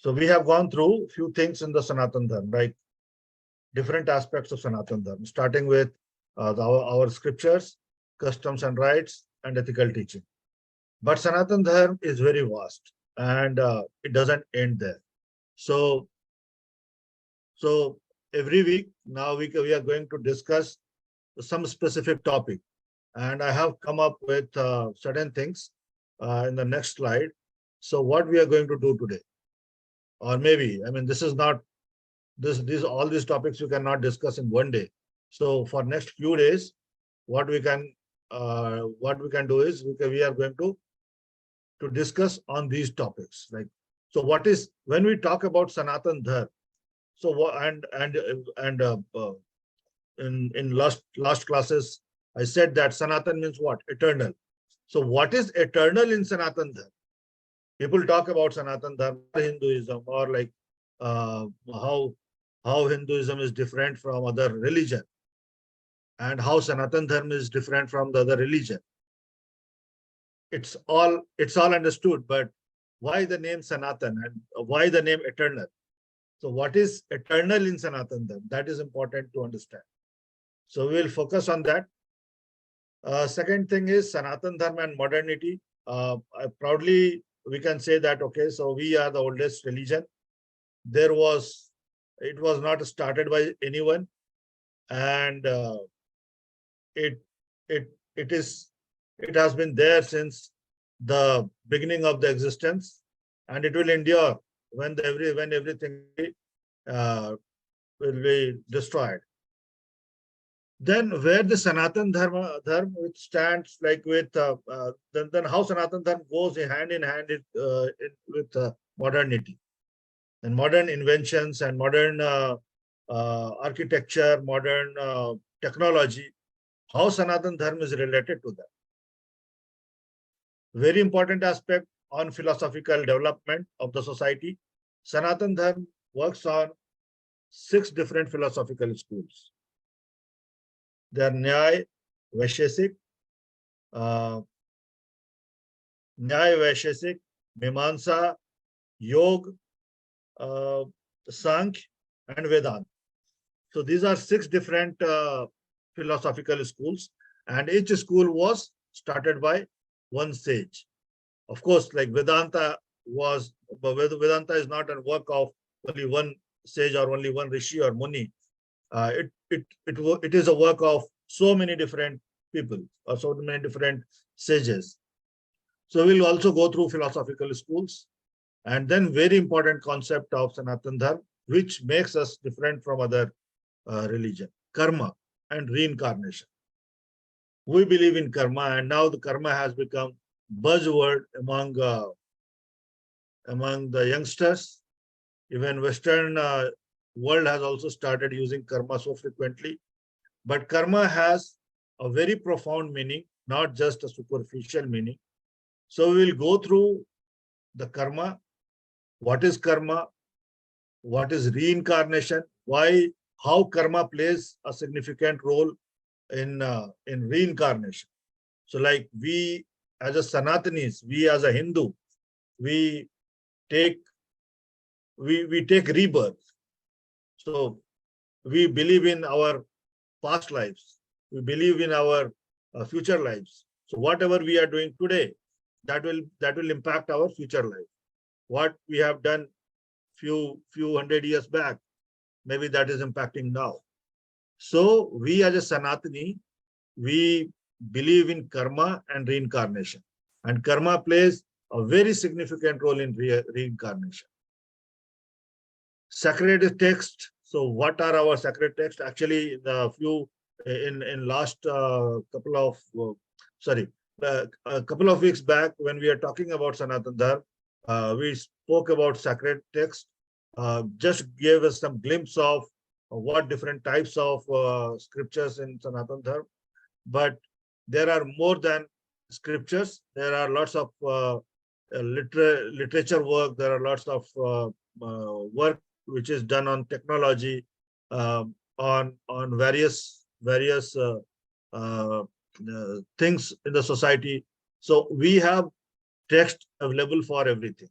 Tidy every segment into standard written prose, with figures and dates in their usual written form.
So we have gone through a few things in the Sanatan Dharm, right? Different aspects of Sanatan Dharm, starting with our scriptures, customs and rites, and ethical teaching. But Sanatan Dharm is very vast, and it doesn't end there. So, so every week now we are going to discuss some specific topic, and I have come up with certain things in the next slide. So what we are going to do today, or maybe, I mean, this is not all these topics you cannot discuss in one day. So for next few days, what we can do is we are going to discuss on these topics. Like, so what is, when we talk about Sanatan Dharm, so in last classes I said that Sanatan means what? Eternal. So what is eternal in Sanatan Dharm? People talk about Sanatan Dharm, Hinduism, or like how Hinduism is different from other religion, and how Sanatan Dharm is different from the other religion. It's all understood, but why the name Sanatan and why the name eternal? So what is eternal in Sanatan Dharm? That is important to understand. So we will focus on that. Second thing is Sanatan Dharm and modernity. Proudly we can say that, okay, so we are the oldest religion. It was not started by anyone, and it has been there since the beginning of the existence, and it will endure when everything will be destroyed. Then where the Sanatan Dharma which stands like with then how Sanatan Dharma goes hand in hand with modernity and modern inventions and modern architecture, modern technology, how Sanatan Dharma is related to that. Very important aspect on philosophical development of the society. Sanatan Dharma works on 6 different philosophical schools. They are Nyaya, Vaishesik, Mimamsa, Yoga, Sankhya, and Vedanta. So these are 6 different philosophical schools, and each school was started by one sage. Of course, like Vedanta is not a work of only one sage or only one rishi or muni. It is a work of so many different people or so many different sages. So we'll also go through philosophical schools, and then very important concept of Sanatan Dharma, which makes us different from other religion: karma and reincarnation. We believe in karma, and now the karma has become buzzword among the youngsters. Even Western world has also started using karma so frequently. But karma has a very profound meaning, not just a superficial meaning. So we will go through the karma. What is karma? What is reincarnation? How karma plays a significant role in reincarnation. So like we as a Sanatanis, we as a Hindu, we take rebirth. So we believe in our past lives. We believe in our future lives. So whatever we are doing today, that will impact our future life. What we have done few hundred years back, maybe that is impacting now. So we as a Sanatani, we believe in karma and reincarnation. And karma plays a very significant role in reincarnation. Sacred text. So what are our sacred texts? Actually, the few in last couple of a couple of weeks back, when we are talking about Sanatan Dharma, we spoke about sacred text. Just gave us some glimpse of what different types of scriptures in Sanatan Dharma. But there are more than scriptures. There are lots of literature work. There are lots of work which is done on technology, on various things in the society. So we have text available for everything.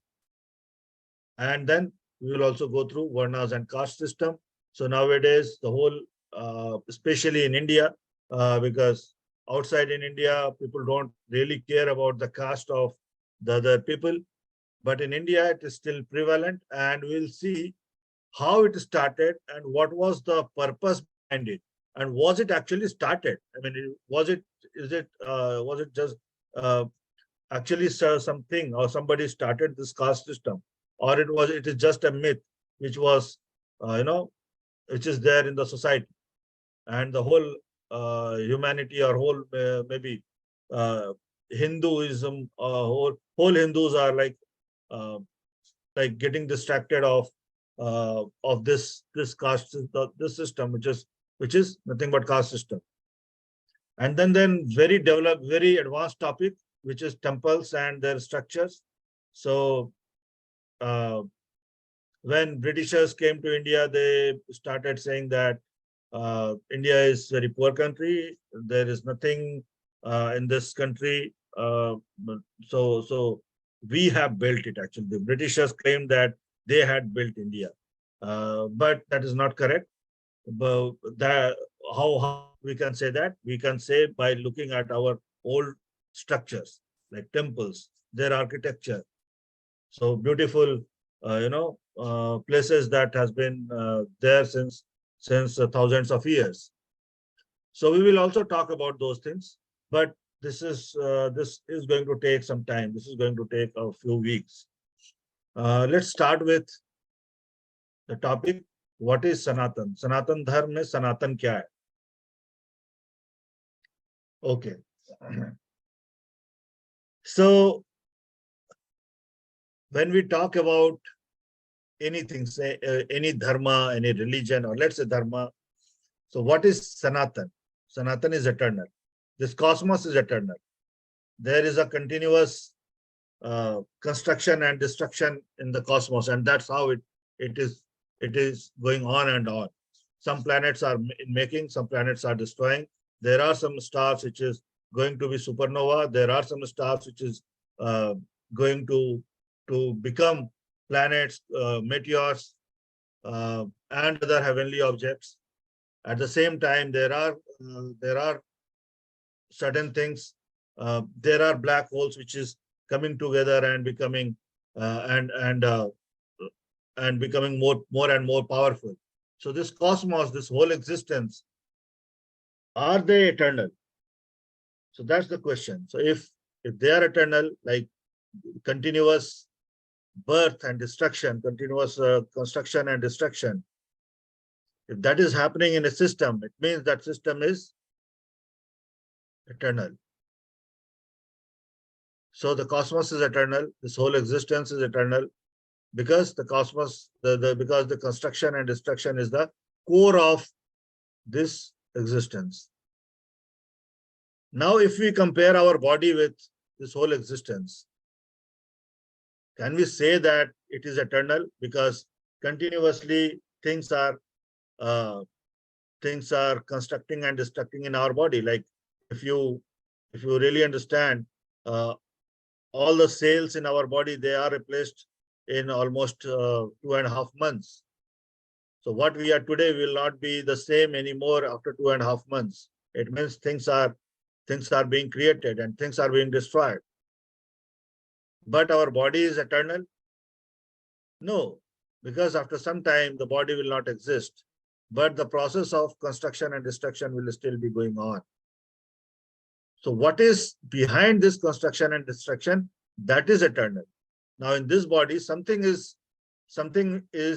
And then we will also go through varnas and caste system. So nowadays, the whole, especially in India, because outside in India, people don't really care about the caste of the other people. But in India, it is still prevalent, and we'll see how it started and what was the purpose behind it, and was it actually started? I mean, was it just uh, actually something, or somebody started this caste system, or it is just a myth which was, you know, which is there in the society, and the whole humanity, or whole maybe uh, Hinduism, whole Hindus are uh, like getting distracted of this caste this system, which is nothing but caste system. And then very developed, very advanced topic, which is temples and their structures. So uh, when Britishers came to India, they started saying that India is very poor country. There is nothing in this country. So we have built it. Actually, the Britishers claimed that they had built India, but that is not correct. But that, how we can say that? We can say by looking at our old structures like temples, their architecture. So beautiful, places that has been there since thousands of years. So we will also talk about those things, but this is going to take some time. This is going to take a few weeks. Let's start with the topic. What is Sanatan? Sanatan Dharm में Sanatan क्या है? Okay. So when we talk about anything, say any dharma, any religion, or let's say dharma. So what is Sanatan? Sanatan is eternal. This cosmos is eternal. There is a continuous construction and destruction in the cosmos, and that's how it is going on and on. Some planets are in making, some planets are destroying. There are some stars which is going to be supernova. There are some stars which is going to become planets, meteors, and other heavenly objects. At the same time, there are certain things. There are black holes which is coming together and becoming and becoming more and more powerful. So this cosmos, this whole existence, are they eternal? So that's the question. So if they are eternal, like continuous birth and destruction, continuous construction and destruction, if that is happening in a system, it means that system is eternal. So the cosmos is eternal. This whole existence is eternal because the cosmos, because the construction and destruction is the core of this existence. Now, if we compare our body with this whole existence, can we say that it is eternal? Because continuously uh, things are constructing and destructing in our body. Like if you really understand, uh, all the cells in our body, they are replaced in almost 2.5 months. So what we are today will not be the same anymore after 2.5 months. It means things are being created and things are being destroyed. But our body is eternal? No, because after some time the body will not exist. But the process of construction and destruction will still be going on. So what is behind this construction and destruction? That is eternal. Now in this body, something is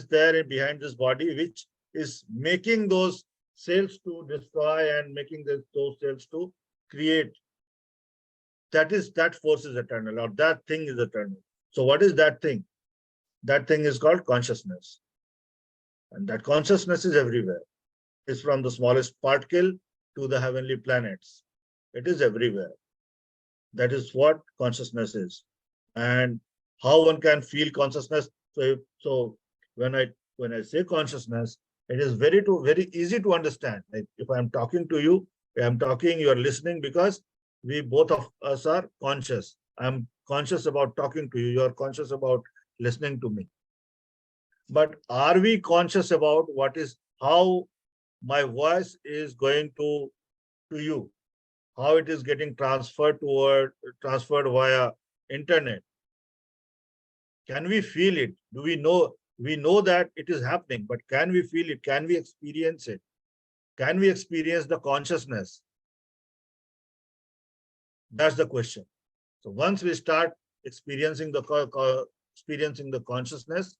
there behind this body, which is making those cells to destroy and making those cells to create. That force is eternal, or that thing is eternal. So what is that thing? That thing is called consciousness. And that consciousness is everywhere. It's from the smallest particle to the heavenly planets. It is everywhere. That is what consciousness is. And how one can feel consciousness. So when I say consciousness, it is very easy to understand. Like if I'm talking to you, you are listening because we both of us are conscious. I'm conscious about talking to you. You are conscious about listening to me. But are we conscious about how my voice is going to you, how it is getting transferred via internet? Can we feel it? Do we know? We know that it is happening, but can we feel it? Can we experience it? Can we experience the consciousness? That's the question. So once we start experiencing the consciousness,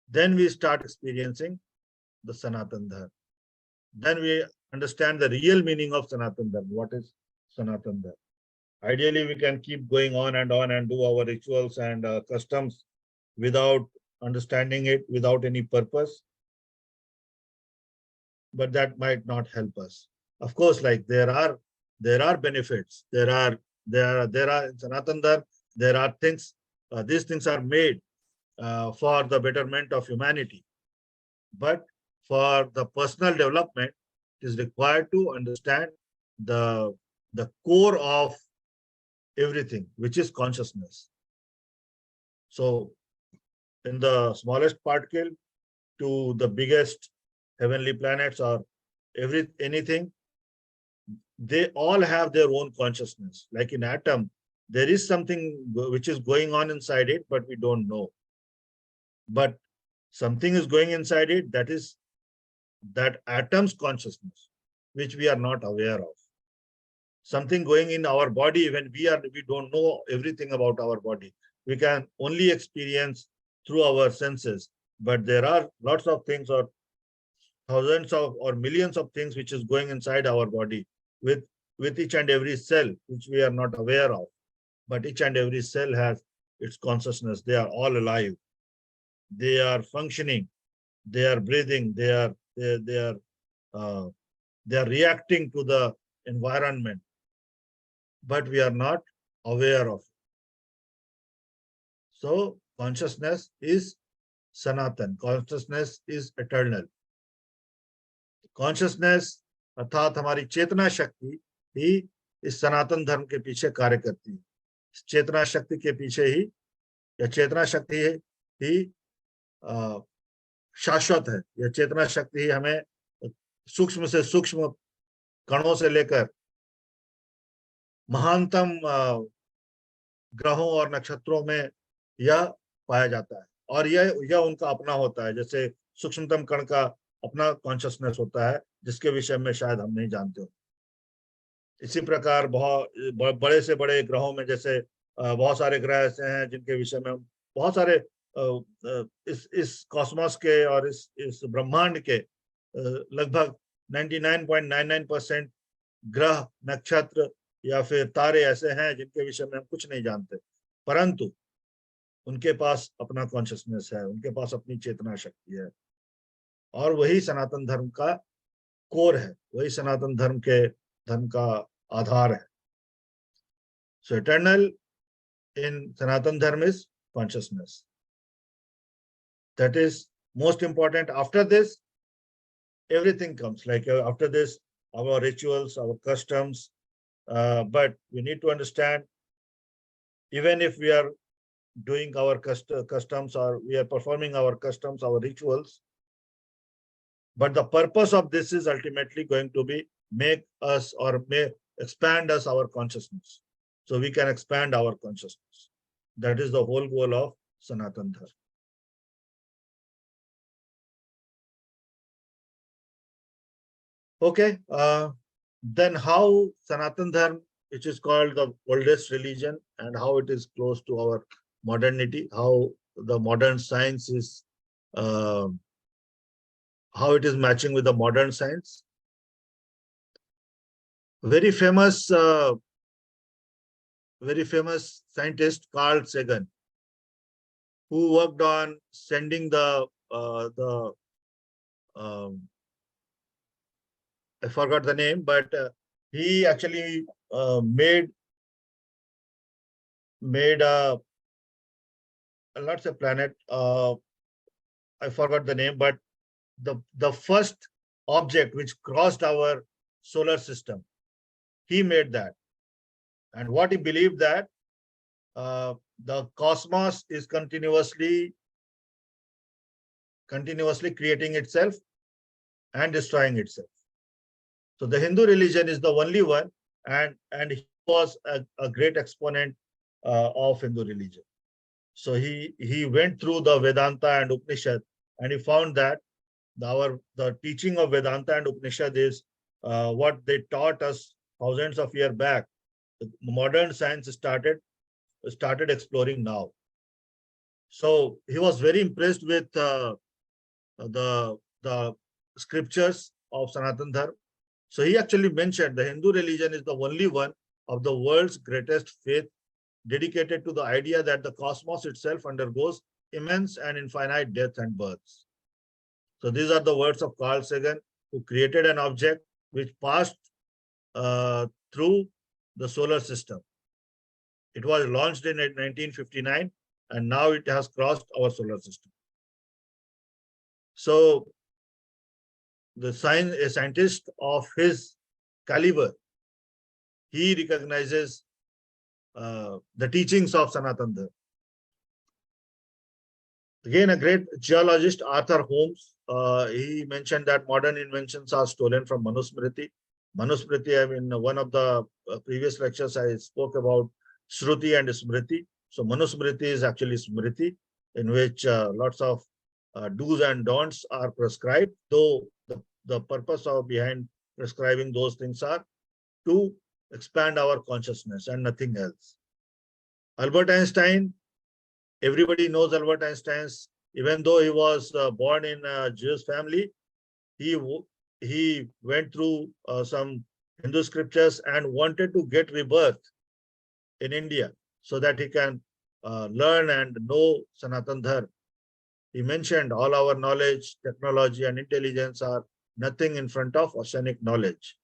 then we start experiencing the Sanatan Dharma. Then we understand the real meaning of Sanatan Dharma. What is Sanatan Dharma? Ideally, we can keep going on and do our rituals and customs without understanding it, without any purpose. But that might not help us. Of course, like there are benefits. There are in Sanatan Dharma, there are things. These things are made for the betterment of humanity. But for the personal development, it is required to understand the core of everything, which is consciousness. So in the smallest particle to the biggest heavenly planets or anything, they all have their own consciousness. Like in atom, there is something which is going on inside it, but we don't know. But something is going inside it, that is that atom's consciousness, which we are not aware of. Something going in our body when we don't know everything about our body. We can only experience through our senses, but there are lots of things or thousands of or millions of things which is going inside our body with each and every cell which we are not aware of. But each and every cell has its consciousness. They are all alive. They are functioning. They are breathing. Uh, they are reacting to the environment, but we are not aware of it. So consciousness is Sanatan. Consciousness is eternal. Consciousness अर्थात हमारी चेतना शक्ति ही इस सनातन धर्म के पीछे कार्य करती है. चेतना शक्ति के पीछे ही या चेतना शक्ति ही शाश्वत है. यह चेतना शक्ति ही हमें सूक्ष्म से सूक्ष्म कणों से लेकर महानतम ग्रहों और नक्षत्रों में यह पाया जाता है. और यह उनका अपना होता है. जैसे सूक्ष्मतम कण का अपना कॉन्शियसनेस होता है जिसके विषय में शायद हम नहीं जानते हो. इसी प्रकार बहुत बड़े से बड़े ग्रहों में जैसे बहुत सारे ग्रह ऐसे हैं जिनके विषय में बहुत सारे इस कॉस्मोस के और इस ब्रह्मांड के लगभग 99.99% ग्रह, नक्षत्र या फिर तारे ऐसे हैं जिनके विषय में हम कुछ नहीं जानते, परंतु उनके पास अपना कॉन्शियसनेस है, उनके पास अपनी चेतना शक्ति है. और वही सनातन धर्म का कोर है, वही सनातन धर्म का आधार है. सो इटर्नल इन सनातन धर्म is consciousness. That is most important. After this, everything comes. Like after this, our rituals, our customs. But we need to understand, even if we are doing our customs or we are performing our customs, our rituals, but the purpose of this is ultimately going to be make us or may expand us our consciousness. So we can expand our consciousness. That is the whole goal of Sanatan Dharma. Okay, then how Sanatan Dharma, which is called the oldest religion, and how it is close to our modernity, how the modern science is, how it is matching with the modern science. Very famous scientist Carl Sagan, who worked on sending I forgot the name, but he actually made not a planet. I forgot the name, but the first object which crossed our solar system, he made that. And what he believed that the cosmos is continuously continuously creating itself and destroying itself. So the Hindu religion is the only one, and he was a great exponent of Hindu religion. So he went through the Vedanta and Upanishad, and he found that the teaching of Vedanta and Upanishad is what they taught us thousands of years back. Modern science started exploring now. So he was very impressed with the scriptures of Sanatan Dharm. So he actually mentioned the Hindu religion is the only one of the world's greatest faith dedicated to the idea that the cosmos itself undergoes immense and infinite deaths and births. So these are the words of Carl Sagan, who created an object which passed through the solar system. It was launched in 1959, and now it has crossed our solar system. So a scientist of his caliber, he recognizes the teachings of Sanatan Dharma. Again, a great geologist, Arthur Holmes, he mentioned that modern inventions are stolen from Manusmriti. Manusmriti, I mean, one of the previous lectures I spoke about Shruti and Smriti. So Manusmriti is actually Smriti, in which lots of do's and don'ts are prescribed, though the purpose of behind prescribing those things are to expand our consciousness and nothing else. Albert Einstein, everybody knows Albert Einstein. Even though he was born in a Jewish family, he went through some Hindu scriptures and wanted to get rebirth in India so that he can learn and know Sanatan Dharma. He mentioned all our knowledge, technology, and intelligence are nothing in front of oceanic knowledge.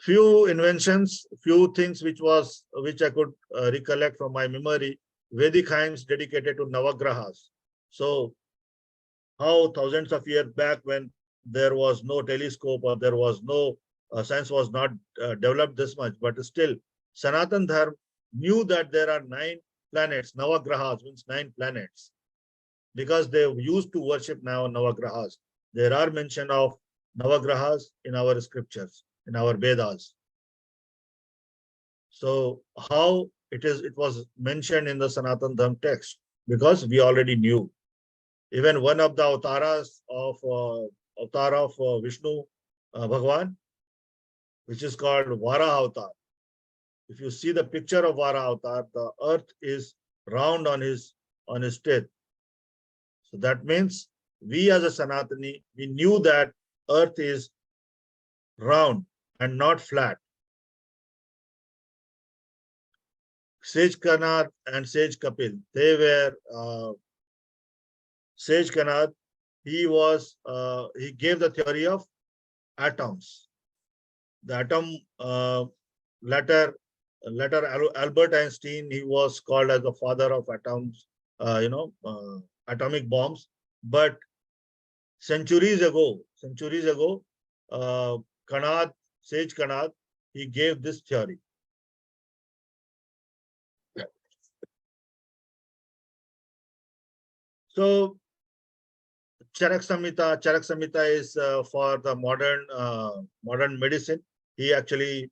Few inventions, few things which I could recollect from my memory. Vedic hymns dedicated to Navagrahas. So how thousands of years back, when there was no telescope or there was no science was not developed this much, but still Sanatan Dharma knew that there are 9 planets. Navagrahas means 9 planets, because they used to worship now Navagrahas. There are mention of Navagrahas in our scriptures, in our Vedas. So how it was mentioned in the Sanatan Dharma text, because we already knew. Even one of the avatars of Vishnu Bhagwan, which is called Varaha avatar. If you see the picture of Varaha avatar, the earth is round on his teeth. So that means we as a Sanatani, we knew that earth is round and not flat. Sage Kanad and Sage Kapil, they were Sage Kanad. He gave the theory of atoms. The atom later Albert Einstein, he was called as the father of atoms, atomic bombs. But centuries ago, Sage Kanad, he gave this theory. So Charak Samhita is for the modern medicine. He actually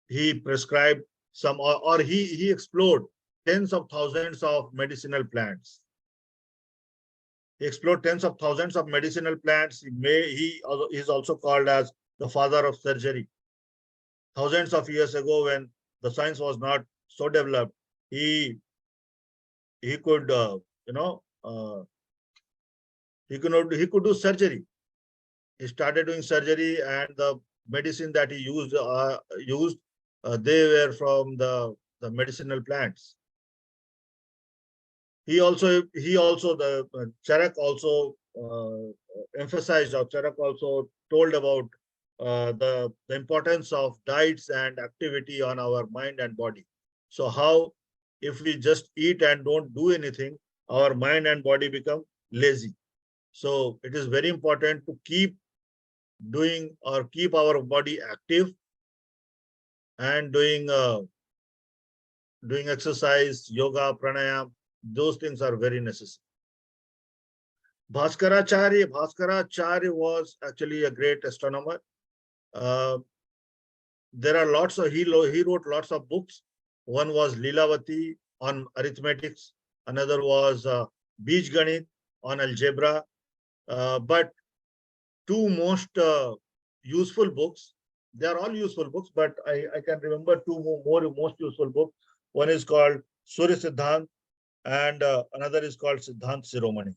he prescribed some, or he explored tens of thousands of medicinal plants. He explored tens of thousands of medicinal plants. He is also called as the father of surgery. Thousands of years ago, when the science was not so developed, he could he could do surgery. He started doing surgery, and the medicine that he used they were from the medicinal plants. He also the Charak also emphasized, or Charak also told about the importance of diets and activity on our mind and body. So how, if we just eat and don't do anything, our mind and body become lazy. So it is very important to keep doing or keep our body active and doing exercise, yoga, pranayam, Those things are very necessary. Bhaskaracharya was actually a great astronomer. There are lots of, he wrote lots of books. One was Lilavati on arithmetics. Another was Bij Ganit on algebra. But two most useful books, they are all useful books, but I can remember two most useful books. One is called Surya Siddhant and another is called Siddhant Shiromani.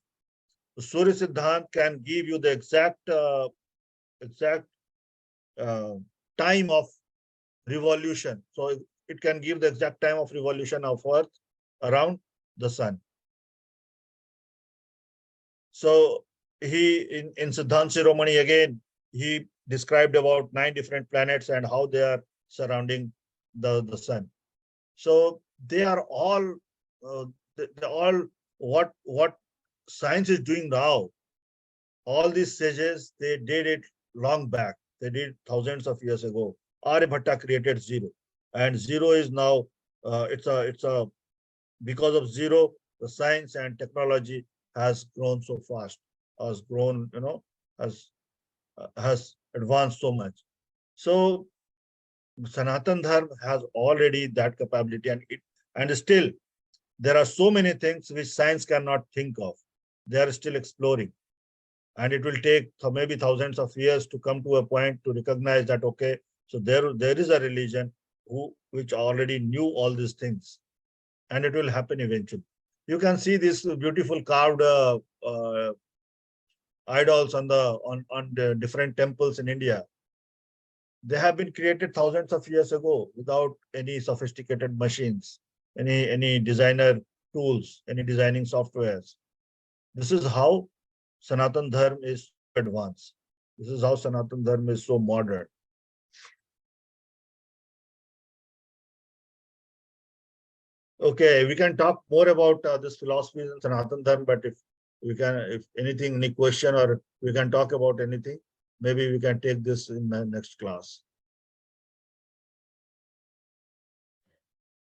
Surya Siddhant can give you the exact time of revolution. So it can give the exact time of revolution of Earth around the sun. So he in Siddhant Shiromani again, he described about 9 different planets and how they are surrounding the sun. So they are all they're all what science is doing now. All these sages, they did it long back. They did thousands of years ago. Aryabhatta created zero, and zero is now it's a because of zero, the science and technology has grown so fast, has grown, has advanced so much. So Sanatan Dharm has already that capability, and still there are so many things which science cannot think of. They are still exploring, and it will take maybe thousands of years to come to a point to recognize that, okay, so there is a religion which already knew all these things, and it will happen eventually. You can see these beautiful carved idols on the different temples in India. They have been created thousands of years ago without any sophisticated machines, any designer tools, any designing softwares. This is how Sanatan Dharm is advanced. This is how Sanatan Dharm is so modern. Okay, we can talk more about this philosophies in Sanatan Dharm, but if anything, any question, or we can talk about anything, maybe we can take this in the next class.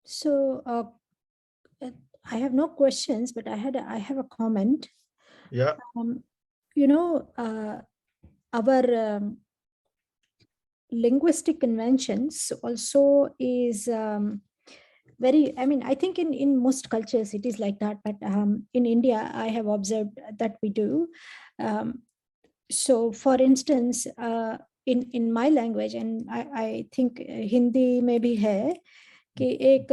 So I have no questions, but I have a comment. Yeah. Our linguistic conventions also is very, I mean, I think in most cultures it is like that, but in India I have observed that we do. So for instance, in my language, and I think Hindi में भी है कि एक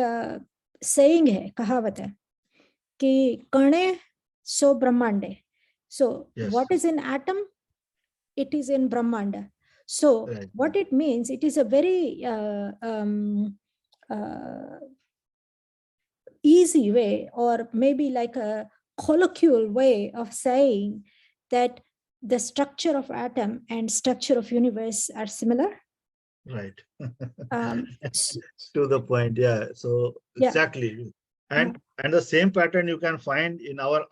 saying है, कहावत है कि कणे सो ब्रह्मांडे. So yes. What is in atom, it is in Brahmanda. So right. What it means, it is a very easy way, or maybe like a colloquial way of saying that the structure of atom and structure of universe are similar. Right. To the point, yeah. So exactly. Yeah. And the same pattern you can find in our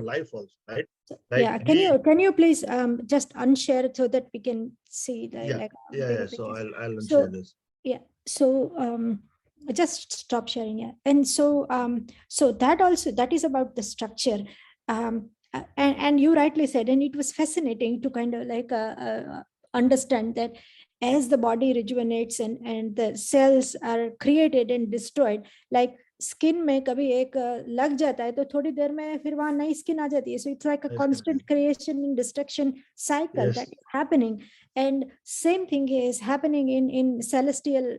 life also, right? Like yeah, can you please just unshare so that we can see the yeah. So I'll unshare this. Yeah. So just stop sharing. Yeah. And so so that is about the structure. And you rightly said, and it was fascinating to kind of like understand that as the body rejuvenates and the cells are created and destroyed, like skin में कभी एक लग जाता है तो थोड़ी देर में फिर वहां नई स्किन आ जाती है. So it's like a constant creation and destruction cycle that is happening, and same thing is happening in celestial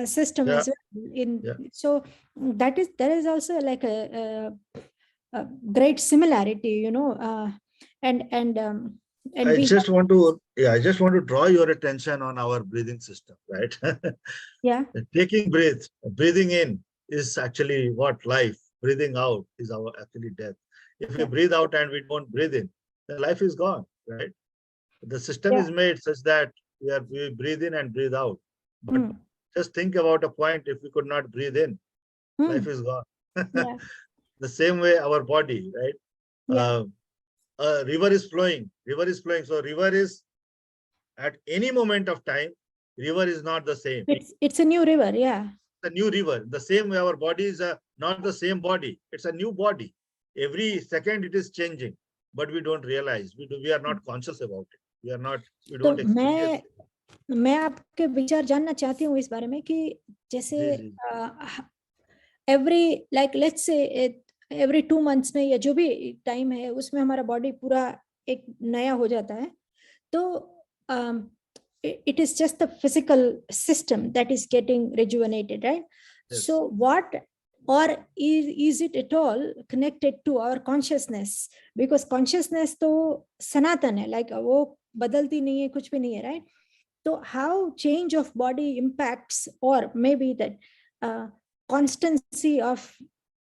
system as well. So there is also like a great similarity, and I just want to draw your attention on our breathing system, right? Yeah. Taking breathing in is actually what life. Breathing out is our actually death. If we breathe out and we don't breathe in, then life is gone, right? The system is made such that we breathe in and breathe out. But just think about a point, if we could not breathe in, life is gone. The same way our body, right? A river is flowing. So river is at any moment of time, river is not the same. It's a new river, yeah. The new river. The same way our body is a not the same body. It's a new body. Every second it is changing, but we don't realize. We are not conscious about it. We तो don't experience it. मैं आपके विचार जानना चाहती हूँ इस बारे में कि जैसे जी जी every like let's say every 2 months में या जो भी टाइम है उसमें हमारा बॉडी पूरा एक नया हो जाता है, तो it is just the physical system that is getting rejuvenated, right? yes. So what, or is it at all connected to our consciousness? Because consciousness तो सनातन है, like वो बदलती नहीं है, कुछ भी नहीं है, right? So how change of body impacts, or maybe that constancy of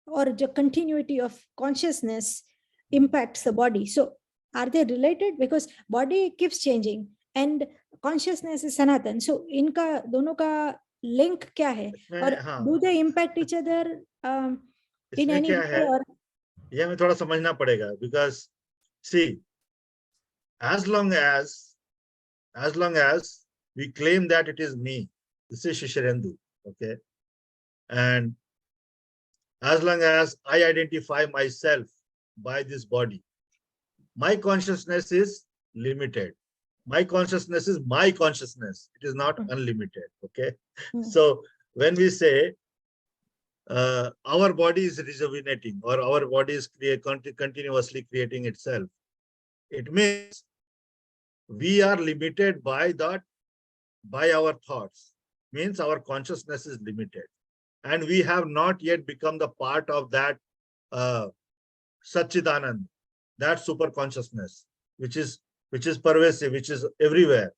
or the continuity of consciousness impacts the body? So are they related? Because body keeps changing and consciousness is sanatan. So इनका दोनों का link क्या है? और हाँ, do they impact each other in इसमें any क्या है, way? Or ये हमें थोड़ा समझना पड़ेगा. Because see, as long as we claim that it is me, this is Shishirendu, okay, and as long as I identify myself by this body, my consciousness is limited. My consciousness is my consciousness. It is not unlimited, okay? So when we say our body is rejuvenating or our body is continuously creating itself, it means we are limited by our thoughts. Means our consciousness is limited, and we have not yet become the part of that Satchidanand, that super consciousness, which is pervasive, which is everywhere.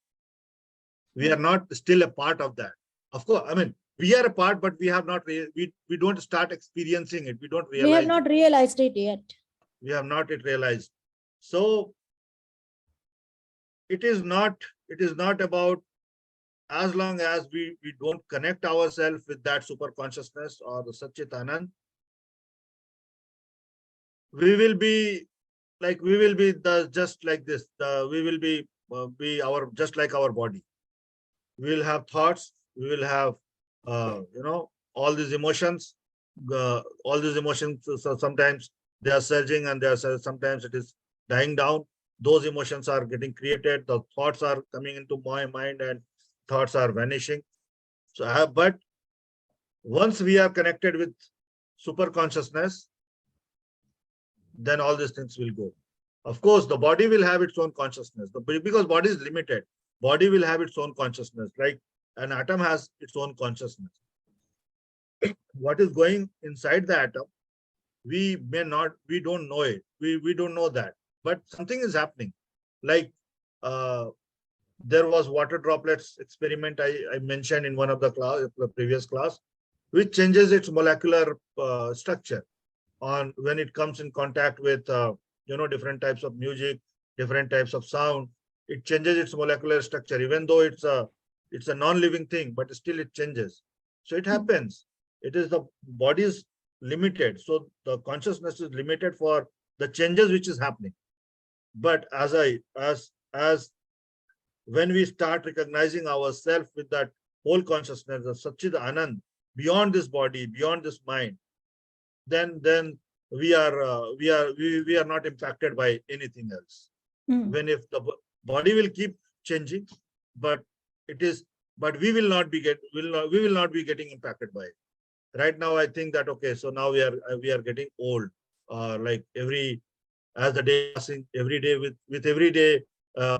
We are not still a part of that. Of course, I mean, we are a part, but we have not, we don't start experiencing it. We don't realize we have not realized it yet. We have not yet realized. So it is not about, as long as we don't connect ourselves with that super consciousness or the Satchitanand, we will be just like this. We will be just like our body. We will have thoughts. We will have all these emotions. So sometimes they are surging and sometimes it is dying down. Those emotions are getting created. The thoughts are coming into my mind and thoughts are vanishing. So, but once we are connected with super consciousness, then all these things will go. Of course, the body will have its own consciousness. Because body is limited, body will have its own consciousness. Like an atom has its own consciousness. What is going inside the atom, we don't know it. We don't know that. But something is happening. Like there was water droplets experiment I mentioned in one of the previous class, which changes its molecular structure on when it comes in contact with different types of music, different types of sound. It changes its molecular structure, even though it's a non-living thing, but still it changes. So it happens. It is the body is limited, so the consciousness is limited for the changes which is happening. But as when we start recognizing ourselves with that whole consciousness, the Satchid Anand, beyond this body, beyond this mind, then we are not impacted by anything else. When if the body will keep changing, but we will not be getting impacted by it. Right now, I think that okay, so now we are getting old. Like as the day passing, every day with every day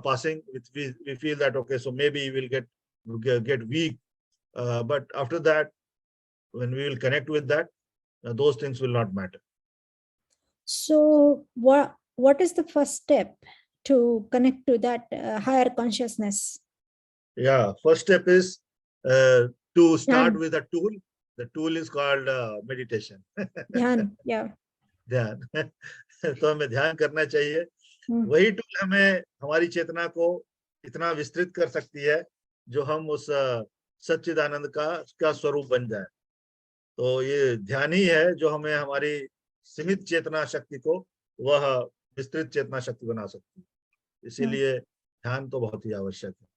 passing, we feel that okay, so maybe we'll get weak. But after that, when we will connect with that, those things will not matter. So what is the first step to connect to that higher consciousness? Yeah, first step is to start with a tool. The tool is called meditation. Dhyan, yeah. ध्यान. तो हमें ध्यान करना चाहिए. वही tool हमें हमारी चेतना को इतना विस्तृत कर सकती है जो हम उस सच्चिदानंद का स्वरूप बन जाए. तो ये ध्यान ही है जो हमें हमारी सीमित चेतना शक्ति को वह विस्तृत चेतना शक्ति बना सकती है. इसीलिए ध्यान तो बहुत ही आवश्यक है.